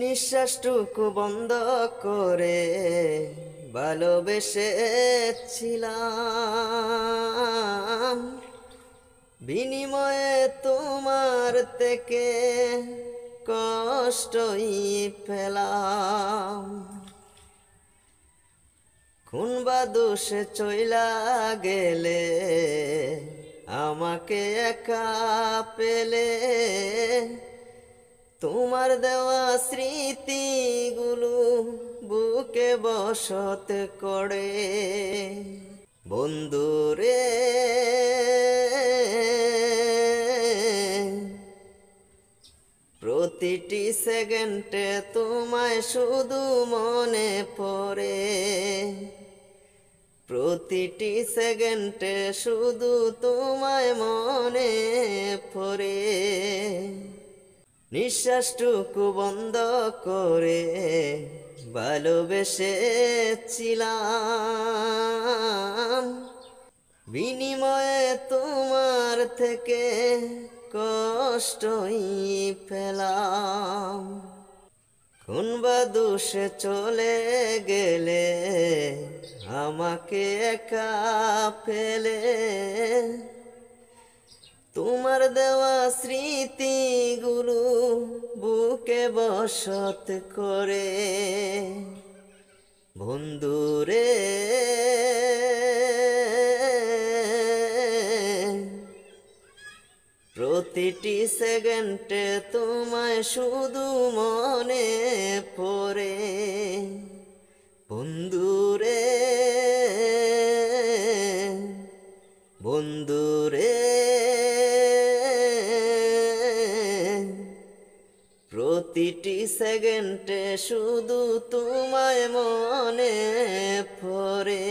নিঃশ্বাসটুকু বন্ধ করে ভালোবেসেছিলাম, বিনিময়ে তোমার থেকে কষ্টই পেলাম। কোন বা দোষে চইলা গেলে, আমাকে একা পেলে, তোমার দেওয়া স্মৃতিগুলো বুকে বসত করে। বন্ধুরে, প্রতিটি সেকেন্ডে তোমায় শুধু মনে পড়ে, প্রতিটি সেকেন্ডে শুধু তোমায় মনে পড়ে। নিঃশ্বাসটুকু বন্ধ করে ভালোবেসেছিলাম, বিনিময়ে তোমার থেকে কষ্টই পেলাম। কোন বা দোষে চলে গেলে, আমাকে একা ফেলে, তোমার দেওয়া স্মৃতিগুলো বুকে বসত করে। বন্ধুরে, প্রতিটি সেকেন্ডে তোমায় শুধু মনে পড়ে। বন্ধুরে, বন্ধুরে, প্রতিটি সেকেন্ডে শুধু তোমায় মনে পড়ে।